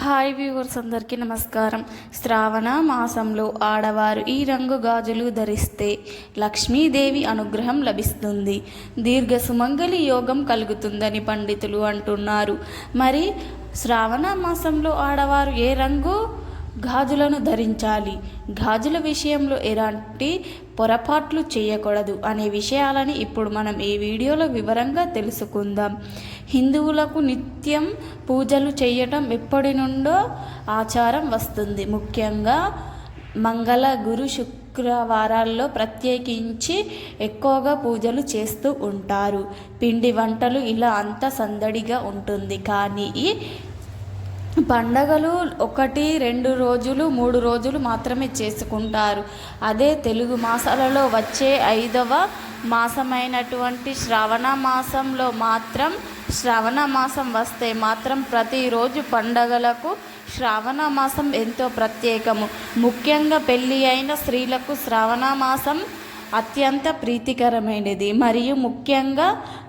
Hi viewers, అందరికీ నమస్కారం. శ్రావణ మాసంలో ఆడవారు ఈ రంగు గాజులు ధరిస్తే లక్ష్మీదేవి అనుగ్రహం లభిస్తుంది, దీర్ఘ సుమంగళి యోగం కలుగుతుందని పండితులు అంటున్నారు. మరి శ్రావణ మాసంలో ఆడవారు ఏ రంగు గాజులను ధరించాలి, గాజుల విషయంలో ఎలాంటి పొరపాట్లు చేయకూడదు అనే విషయాలని ఇప్పుడు మనం ఈ వీడియోలో వివరంగా తెలుసుకుందాం. హిందువులకు నిత్యం పూజలు చేయటం ఎప్పటి నుండో ఆచారం వస్తుంది. ముఖ్యంగా మంగళ, గురు, శుక్రవారాల్లో ప్రత్యేకించి ఎక్కువగా పూజలు చేస్తూ ఉంటారు. పిండి వంటలు ఇలా అంతా సందడిగా ఉంటుంది. కానీ ఈ పండగలు 1, 2 రోజులు, 3 రోజులు మాత్రమే చేసుకుంటారు. అదే తెలుగు మాసాలలో వచ్చే 5వ మాసమైనటువంటి శ్రావణ మాసంలో శ్రావణ మాసం వస్తే మాత్రం ప్రతిరోజు పండగలకు శ్రావణ మాసం ఎంతో ప్రత్యేకము. ముఖ్యంగా పెళ్ళి అయిన స్త్రీలకు శ్రావణ మాసం అత్యంత ప్రీతికరమైనది మరియు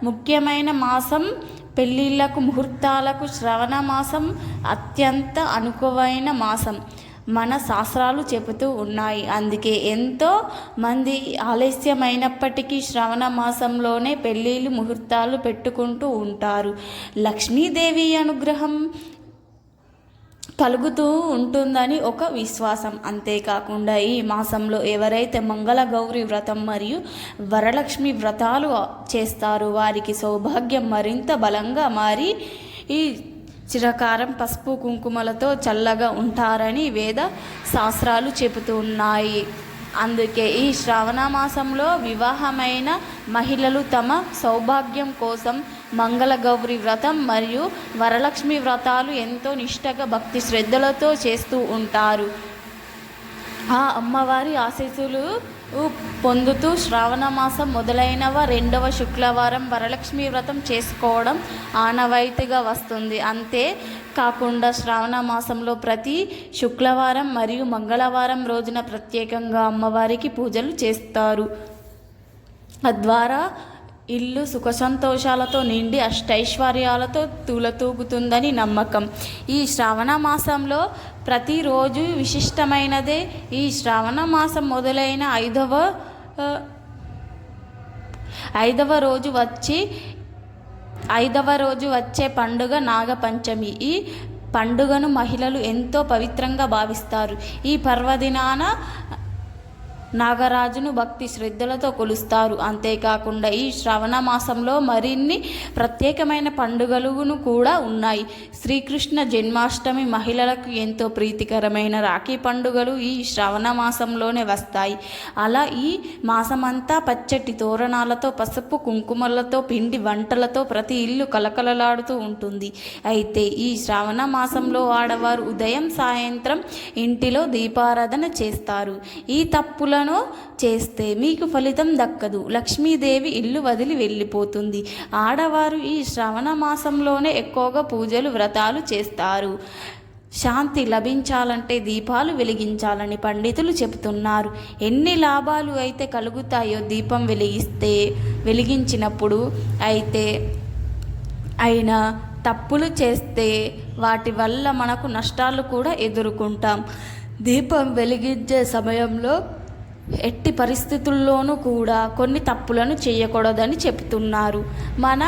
ముఖ్యమైన మాసం. పెళ్ళిళ్ళకు, ముహూర్తాలకు శ్రావణ మాసం అత్యంత అనుకువైన మాసం మన శాస్త్రాలు చెబుతూ ఉన్నాయి. అందుకే ఎంతో మంది ఆలస్యమైనప్పటికీ శ్రావణ మాసంలోనే పెళ్ళిళ్ళు, ముహూర్తాలు పెట్టుకుంటూ ఉంటారు. లక్ష్మీదేవి అనుగ్రహం కలుగుతూ ఉంటుందని ఒక విశ్వాసం. అంతేకాకుండా ఈ మాసంలో ఎవరైతే మంగళ గౌరి వ్రతం మరియు వరలక్ష్మి వ్రతాలు చేస్తారో వారికి సౌభాగ్యం మరింత బలంగా మారి ఈ చిరకాలం పసుపు కుంకుమలతో చల్లగా ఉంటారని వేద శాస్త్రాలు చెబుతున్నాయి. అందుకే ఈ శ్రావణ మాసంలో వివాహమైన మహిళలు తమ సౌభాగ్యం కోసం మంగళ గౌరి వ్రతం మరియు వరలక్ష్మి వ్రతాలు ఎంతో నిష్టగా, భక్తి శ్రద్ధలతో చేస్తూ ఉంటారు. ఆ అమ్మవారి ఆశీస్సులు పొందుతూ శ్రావణ మాసం మొదలైనవ 2వ శుక్రవారం వరలక్ష్మి వ్రతం చేసుకోవడం ఆనవాయితీగా వస్తుంది. అంతే కాకుండా శ్రావణ మాసంలో ప్రతి శుక్రవారం మరియు మంగళవారం రోజున ప్రత్యేకంగా అమ్మవారికి పూజలు చేస్తారు. తద్వారా ఇల్లు సుఖ సంతోషాలతో నిండి అష్టైశ్వర్యాలతో తులతూగుతుందని నమ్మకం. ఈ శ్రావణ మాసంలో ప్రతిరోజు విశిష్టమైనదే. ఈ శ్రావణ మాసం మొదలైన 5వ రోజు వచ్చే పండుగ నాగపంచమి. ఈ పండుగను మహిళలు ఎంతో పవిత్రంగా భావిస్తారు. ఈ పర్వదినాన నాగరాజును భక్తి శ్రద్ధలతో కొలుస్తారు. అంతేకాకుండా ఈ శ్రావణ మాసంలో మరిన్ని ప్రత్యేకమైన పండుగలు కూడా ఉన్నాయి. శ్రీకృష్ణ జన్మాష్టమి, మహిళలకు ఎంతో ప్రీతికరమైన రాఖీ పండుగలు ఈ శ్రావణ మాసంలోనే వస్తాయి. అలా ఈ మాసమంతా పచ్చటి తోరణాలతో, పసుపు కుంకుమలతో, పిండి వంటలతో ప్రతి ఇల్లు కలకలలాడుతూ ఉంటుంది. అయితే ఈ శ్రావణ మాసంలో ఆడవారు ఉదయం, సాయంత్రం ఇంటిలో దీపారాధన చేస్తారు. ఈ తప్పులను చేస్తే మీకు ఫలితం దక్కదు. లక్ష్మీదేవి ఇల్లు వదిలి వెళ్ళిపోతుంది. ఆడవారు ఈ శ్రావణ మాసంలోనే ఎక్కువగా పూజలు, వ్రతాలు చేస్తారు. శాంతి లభించాలంటే దీపాలు వెలిగించాలని పండితులు చెబుతున్నారు. ఎన్ని లాభాలు అయితే కలుగుతాయో దీపం వెలిగించినప్పుడు. అయినా తప్పులు చేస్తే వాటి వల్ల మనకు నష్టాలు కూడా ఎదుర్కొంటాం. దీపం వెలిగించే సమయంలో ఎట్టి పరిస్థితుల్లోనూ కూడా కొన్ని తప్పులను చేయకూడదని చెప్తున్నారు మన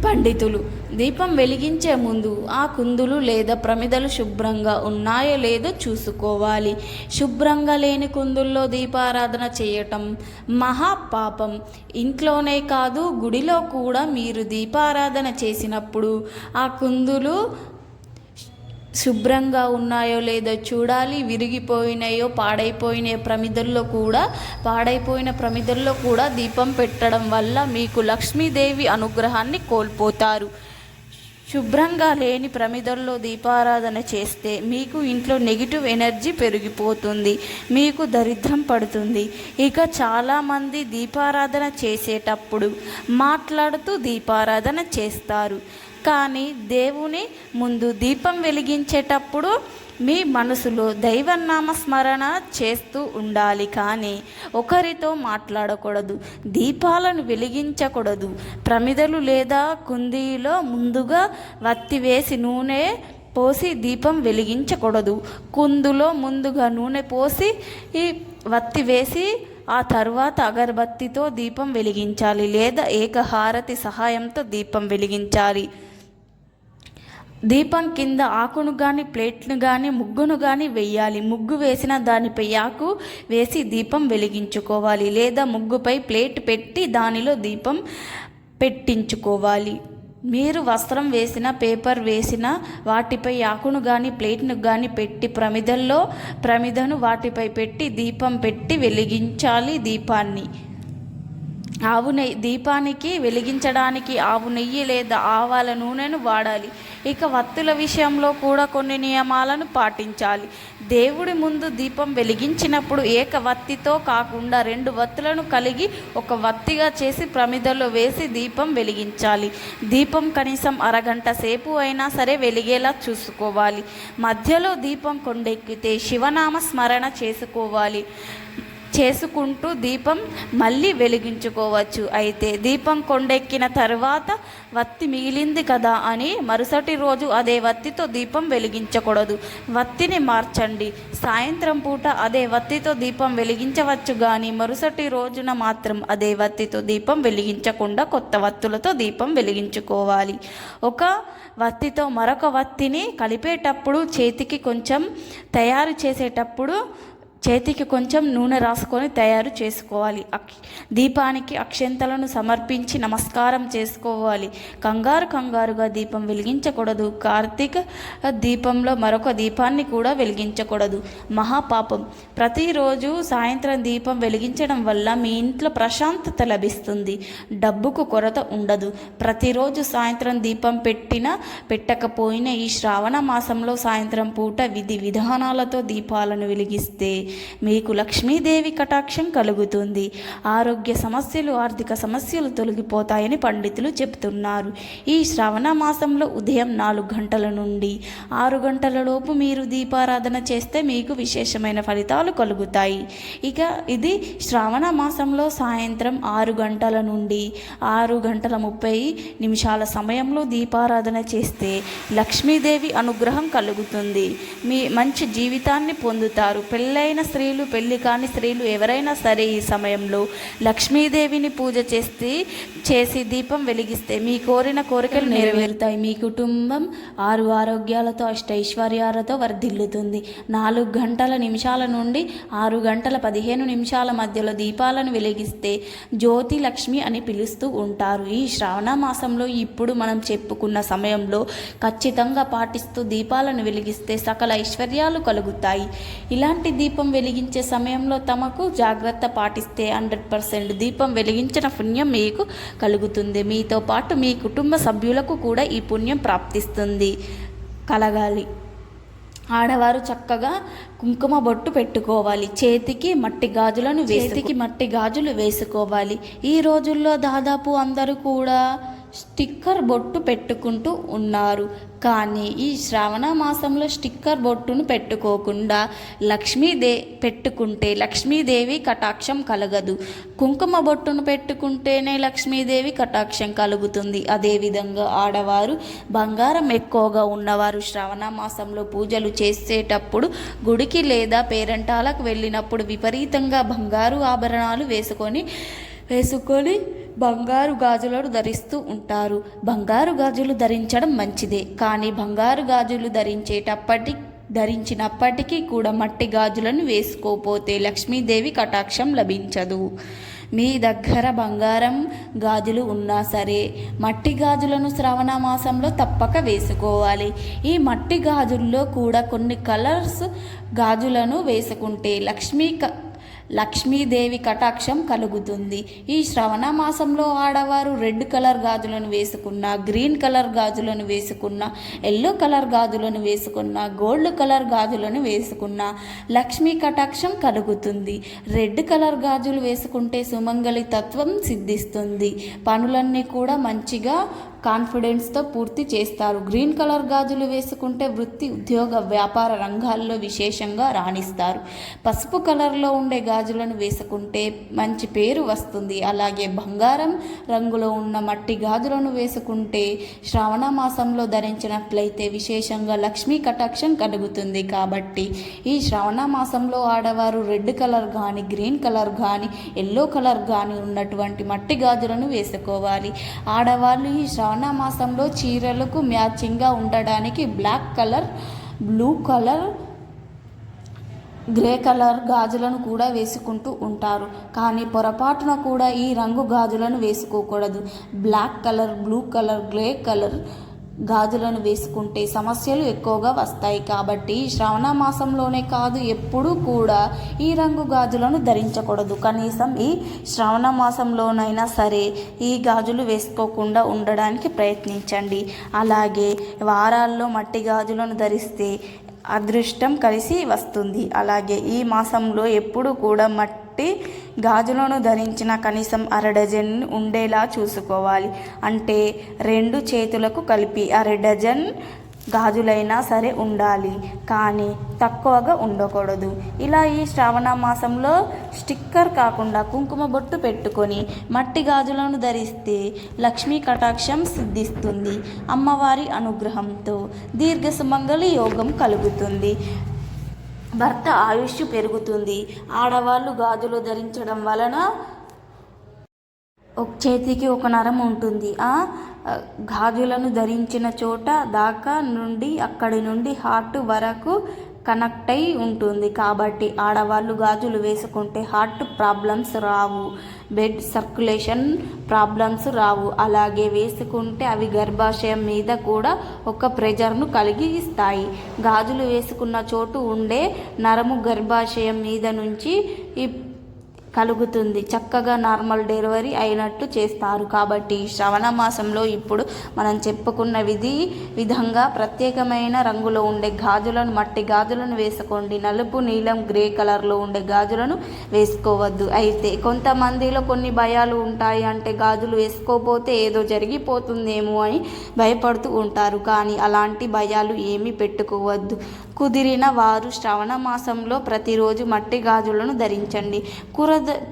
పండితులు. దీపం వెలిగించే ముందు ఆ కుందులు లేదా ప్రమిదలు శుభ్రంగా ఉన్నాయో లేదో చూసుకోవాలి. శుభ్రంగా లేని కుందుల్లో దీపారాధన చేయటం మహాపాపం. ఇంట్లోనే కాదు, గుడిలో కూడా మీరు దీపారాధన చేసినప్పుడు ఆ కుందులు శుభ్రంగా ఉన్నాయో లేదో చూడాలి. విరిగిపోయినాయో, పాడైపోయిన ప్రమిదల్లో కూడా దీపం పెట్టడం వల్ల మీకు లక్ష్మీదేవి అనుగ్రహాన్ని కోల్పోతారు. శుభ్రంగా లేని ప్రమిదల్లో దీపారాధన చేస్తే మీకు ఇంట్లో నెగిటివ్ ఎనర్జీ పెరిగిపోతుంది, మీకు దరిద్రం పడుతుంది. ఇక చాలామంది దీపారాధన చేసేటప్పుడు మాట్లాడుతూ దీపారాధన చేస్తారు. కానీ దేవుని ముందు దీపం వెలిగించేటప్పుడు మీ మనసులో దైవనామ స్మరణ చేస్తూ ఉండాలి. కానీ ఒకరితో మాట్లాడకూడదు, దీపాలను వెలిగించకూడదు. ప్రమిదలు లేదా కుందీలో ముందుగా వత్తి వేసి నూనె పోసి దీపం వెలిగించకూడదు. కుందులో ముందుగా నూనె పోసి ఈ వత్తి వేసి ఆ తర్వాత అగరబత్తితో దీపం వెలిగించాలి, లేదా ఏకహారతి సహాయంతో దీపం వెలిగించాలి. దీపం కింద ఆకును కానీ ప్లేట్ను కానీ ముగ్గును కానీ వేయాలి. ముగ్గు వేసిన దానిపై ఆకు వేసి దీపం వెలిగించుకోవాలి, లేదా ముగ్గుపై ప్లేట్ పెట్టి దానిలో దీపం పెట్టించుకోవాలి. మీరు వస్త్రం వేసిన పేపర్ వేసిన వాటిపై ఆకును కానీ ప్లేట్ను కానీ పెట్టి ప్రమిదను వాటిపై పెట్టి దీపం పెట్టి వెలిగించాలి. దీపానికి వెలిగించడానికి ఆవు నెయ్యి లేదా ఆవాల నూనెను వాడాలి. ఇక వత్తుల విషయంలో కూడా కొన్ని నియమాలను పాటించాలి. దేవుడి ముందు దీపం వెలిగించినప్పుడు ఏక వత్తితో కాకుండా 2 వత్తులను కలిగి ఒక వత్తిగా చేసి ప్రమిదలో వేసి దీపం వెలిగించాలి. దీపం కనీసం అరగంట సేపు అయినా సరే వెలిగేలా చూసుకోవాలి. మధ్యలో దీపం కొండెక్కితే శివనామ స్మరణ చేసుకుంటూ దీపం మళ్ళీ వెలిగించుకోవచ్చు. అయితే దీపం కొండెక్కిన తర్వాత వత్తి మిగిలింది కదా అని మరుసటి రోజు అదే వత్తితో దీపం వెలిగించకూడదు. వత్తిని మార్చండి. సాయంత్రం పూట అదే వత్తితో దీపం వెలిగించవచ్చు, కానీ మరుసటి రోజున మాత్రం అదే వత్తితో దీపం వెలిగించకుండా కొత్త వత్తులతో దీపం వెలిగించుకోవాలి. ఒక వత్తితో మరొక వత్తిని కలిపేటప్పుడు చేతికి కొంచెం నూనె రాసుకొని తయారు చేసుకోవాలి. దీపానికి అక్షంతలను సమర్పించి నమస్కారం చేసుకోవాలి. కంగారుగా దీపం వెలిగించకూడదు. కార్తీక దీపంలో మరొక దీపాన్ని కూడా వెలిగించకూడదు. మహాపాపం. ప్రతిరోజు సాయంత్రం దీపం వెలిగించడం వల్ల మీ ఇంట్లో ప్రశాంతత లభిస్తుంది, డబ్బుకు కొరత ఉండదు. ప్రతిరోజు సాయంత్రం దీపం పెట్టకపోయినా ఈ శ్రావణ మాసంలో సాయంత్రం పూట విధి విధానాలతో దీపాలను వెలిగిస్తే మీకు లక్ష్మీదేవి కటాక్షం కలుగుతుంది. ఆరోగ్య సమస్యలు, ఆర్థిక సమస్యలు తొలగిపోతాయని పండితులు చెబుతున్నారు. ఈ శ్రావణ మాసంలో ఉదయం 4 గంటల నుండి 6 గంటల లోపు మీరు దీపారాధన చేస్తే మీకు విశేషమైన ఫలితాలు కలుగుతాయి. ఇక ఇది శ్రావణ మాసంలో సాయంత్రం 6 గంటల నుండి 6:30 సమయంలో దీపారాధన చేస్తే లక్ష్మీదేవి అనుగ్రహం కలుగుతుంది. మీ మంచి జీవితాన్ని పొందుతారు. పెళ్ళైన స్త్రీలు, పెళ్లి కాని స్త్రీలు ఎవరైనా సరే ఈ సమయంలో లక్ష్మీదేవిని పూజ చేసి దీపం వెలిగిస్తే మీ కోరిన కోరికలు నెరవేరుతాయి. మీ కుటుంబం 6 ఆరోగ్యాలతో అష్టైశ్వర్యాలతో వర్ధిల్లుతుంది. 4 గంటల నిమిషాల నుండి 6 గంటల 15 నిమిషాల మధ్యలో దీపాలను వెలిగిస్తే జ్యోతి లక్ష్మి అని పిలుస్తూ ఉంటారు. ఈ శ్రావణ మాసంలో ఇప్పుడు మనం చెప్పుకున్న సమయంలో ఖచ్చితంగా పాటిస్తూ దీపాలను వెలిగిస్తే సకల ఐశ్వర్యాలు కలుగుతాయి. ఇలాంటి దీపం వెలిగించే సమయంలో తమకు జాగ్రత్త పాటిస్తే 100% దీపం వెలిగించిన పుణ్యం మీకు కలుగుతుంది. మీతో పాటు మీ కుటుంబ సభ్యులకు కూడా ఈ పుణ్యం కలగాలి. ఆడవారు చక్కగా కుంకుమ బొట్టు పెట్టుకోవాలి. చేతికి మట్టి గాజులు వేసుకోవాలి. ఈ రోజుల్లో దాదాపు అందరూ కూడా స్టిక్కర్ బొట్టు పెట్టుకుంటూ ఉన్నారు. కానీ ఈ శ్రావణ మాసంలో స్టిక్కర్ బొట్టును పెట్టుకోకుండా పెట్టుకుంటే లక్ష్మీదేవి కటాక్షం కలగదు. కుంకుమ బొట్టును పెట్టుకుంటేనే లక్ష్మీదేవి కటాక్షం కలుగుతుంది. అదేవిధంగా ఆడవారు, బంగారం ఎక్కువగా ఉన్నవారు శ్రావణ మాసంలో పూజలు చేసేటప్పుడు గుడికి లేదా పేరంటాలకు వెళ్ళినప్పుడు విపరీతంగా బంగారు ఆభరణాలు వేసుకొని బంగారు గాజులను ధరిస్తూ ఉంటారు. బంగారు గాజులు ధరించడం మంచిదే, కానీ బంగారు గాజులు ధరించినప్పటికీ కూడా మట్టి గాజులను వేసుకోపోతే లక్ష్మీదేవి కటాక్షం లభించదు. మీ దగ్గర బంగారం గాజులు ఉన్నా సరే మట్టి గాజులను శ్రావణ మాసంలో తప్పక వేసుకోవాలి. ఈ మట్టి గాజుల్లో కూడా కొన్ని కలర్స్ గాజులను వేసుకుంటే లక్ష్మీదేవి కటాక్షం కలుగుతుంది. ఈ శ్రవణ మాసంలో ఆడవారు రెడ్ కలర్ గాజులను వేసుకున్న, గ్రీన్ కలర్ గాజులను వేసుకున్న, ఎల్లో కలర్ గాజులను వేసుకున్న, గోల్డ్ కలర్ గాజులను వేసుకున్న లక్ష్మీ కటాక్షం కలుగుతుంది. రెడ్ కలర్ గాజులు వేసుకుంటే సుమంగళి తత్వం సిద్ధిస్తుంది. పనులన్నీ కూడా మంచిగా కాన్ఫిడెన్స్తో పూర్తి చేస్తారు. గ్రీన్ కలర్ గాజులు వేసుకుంటే వృత్తి, ఉద్యోగ, వ్యాపార రంగాల్లో విశేషంగా రాణిస్తారు. పసుపు కలర్లో ఉండే గాజులను వేసుకుంటే మంచి పేరు వస్తుంది. అలాగే బంగారం రంగులో ఉన్న మట్టి గాజులను వేసుకుంటే శ్రావణ మాసంలో ధరించినట్లయితే విశేషంగా లక్ష్మీ కటాక్షం కలుగుతుంది. కాబట్టి ఈ శ్రావణ మాసంలో ఆడవారు రెడ్ కలర్ కానీ, గ్రీన్ కలర్ కానీ, ఎల్లో కలర్ కానీ ఉన్నటువంటి మట్టి గాజులను వేసుకోవాలి. ఆడవాళ్ళు ఈ శ్రావణ మాసంలో చీరలకు మ్యాచింగ్గా ఉండడానికి black colour, blue colour, grey colour గాజులను కూడా వేసుకుంటూ ఉంటారు. కానీ పొరపాటున కూడా ఈ రంగు గాజులను వేసుకోకూడదు. Black colour, blue colour, grey colour గాజులను వేసుకుంటే సమస్యలు ఎక్కువగా వస్తాయి. కాబట్టి శ్రావణ మాసంలోనే కాదు, ఎప్పుడూ కూడా ఈ రంగు గాజులను ధరించకూడదు. కనీసం ఈ శ్రావణ మాసంలోనైనా సరే ఈ గాజులు వేసుకోకుండా ఉండడానికి ప్రయత్నించండి. అలాగే వారాల్లో మట్టి గాజులను ధరిస్తే అదృష్టం కలిసి వస్తుంది. అలాగే ఈ మాసంలో ఎప్పుడు కూడా మట్టి గాజులను ధరించిన కనీసం 1/2 డజన్ ఉండేలా చూసుకోవాలి. అంటే 2 చేతులకు కలిపి 1/2 డజన్ గాజులైనా సరే ఉండాలి, కానీ తక్కువగా ఉండకూడదు. ఇలా ఈ శ్రావణ మాసంలో స్టిక్కర్ కాకుండా కుంకుమ బొట్టు పెట్టుకొని మట్టి గాజులను ధరిస్తే లక్ష్మీ కటాక్షం సిద్ధిస్తుంది. అమ్మవారి అనుగ్రహంతో దీర్ఘ సుమంగళి యోగం కలుగుతుంది. భర్త ఆయుష్ పెరుగుతుంది. ఆడవాళ్ళు గాజులు ధరించడం వలన ఒక చేతికి ఒక నరం ఉంటుంది. ఆ గాజులను ధరించిన చోట దాకా నుండి అక్కడి నుండి హార్ట్ వరకు కనెక్ట్ అయి ఉంటుంది. కాబట్టి ఆడవాళ్ళు గాజులు వేసుకుంటే హార్ట్ ప్రాబ్లమ్స్ రావు, బ్లడ్ సర్క్యులేషన్ ప్రాబ్లమ్స్ రావు. అలాగే వేసుకుంటే అవి గర్భాశయం మీద కూడా ఒక ప్రెజర్ను కలిగిస్తాయి. గాజులు వేసుకున్న చోటు ఉండే నరము గర్భాశయం మీద నుంచి కలుగుతుంది. చక్కగా నార్మల్ డెలివరీ అయినట్టు చేస్తారు. కాబట్టి శ్రవణ మాసంలో ఇప్పుడు మనం చెప్పుకున్న విధంగా ప్రత్యేకమైన రంగులో ఉండే గాజులను, మట్టి గాజులను వేసుకోండి. నలుపు, నీలం, గ్రే కలర్లో ఉండే గాజులను వేసుకోవద్దు. అయితే కొంతమందిలో కొన్ని భయాలు ఉంటాయి. అంటే గాజులు వేసుకోకపోతే ఏదో జరిగిపోతుందేమో అని భయపడుతూ ఉంటారు. కానీ అలాంటి భయాలు ఏమీ పెట్టుకోవద్దు. కుదిరిన వారు శ్రవణ మాసంలో ప్రతిరోజు మట్టి గాజులను ధరించండి.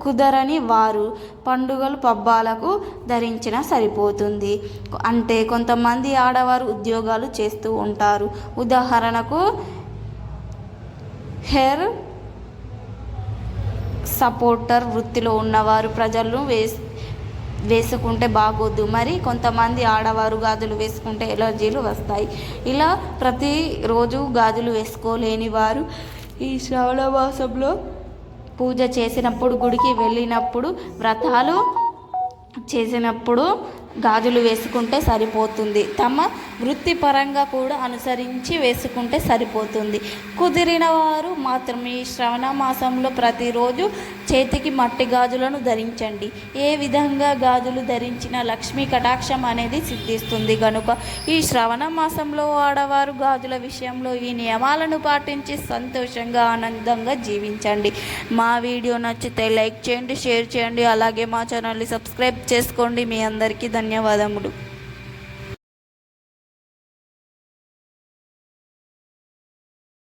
కుదరని వారు పండుగలు, పబ్బాలకు ధరించినా సరిపోతుంది. అంటే కొంతమంది ఆడవారు ఉద్యోగాలు చేస్తూ ఉంటారు. ఉదాహరణకు హెయిర్ సపోర్టర్ వృత్తిలో ఉన్నవారు ప్రజలను వేసుకుంటే బాగోద్దు. మరి కొంతమంది ఆడవారు గాజులు వేసుకుంటే ఎలర్జీలు వస్తాయి. ఇలా ప్రతిరోజు గాజులు వేసుకోలేని వారు ఈ శ్రావణ మాసంలో పూజ చేసినప్పుడు, గుడికి వెళ్ళినప్పుడు, వ్రతాలు చేసినప్పుడు గాజులు వేసుకుంటే సరిపోతుంది. తమ వృత్తిపరంగా కూడా అనుసరించి వేసుకుంటే సరిపోతుంది. కుదిరిన వారు మాత్రం ఈ శ్రవణ మాసంలో ప్రతిరోజు చేతికి మట్టి గాజులను ధరించండి. ఏ విధంగా గాజులు ధరించిన లక్ష్మీ కటాక్షం అనేది సిద్ధిస్తుంది. కనుక ఈ శ్రవణ మాసంలో ఆడవారు గాజుల విషయంలో ఈ నియమాలను పాటించి సంతోషంగా, ఆనందంగా జీవించండి. మా వీడియో నచ్చితే లైక్ చేయండి, షేర్ చేయండి. అలాగే మా ఛానల్ని సబ్స్క్రైబ్ చేసుకోండి. మీ అందరికీ ధన్యవాదములు.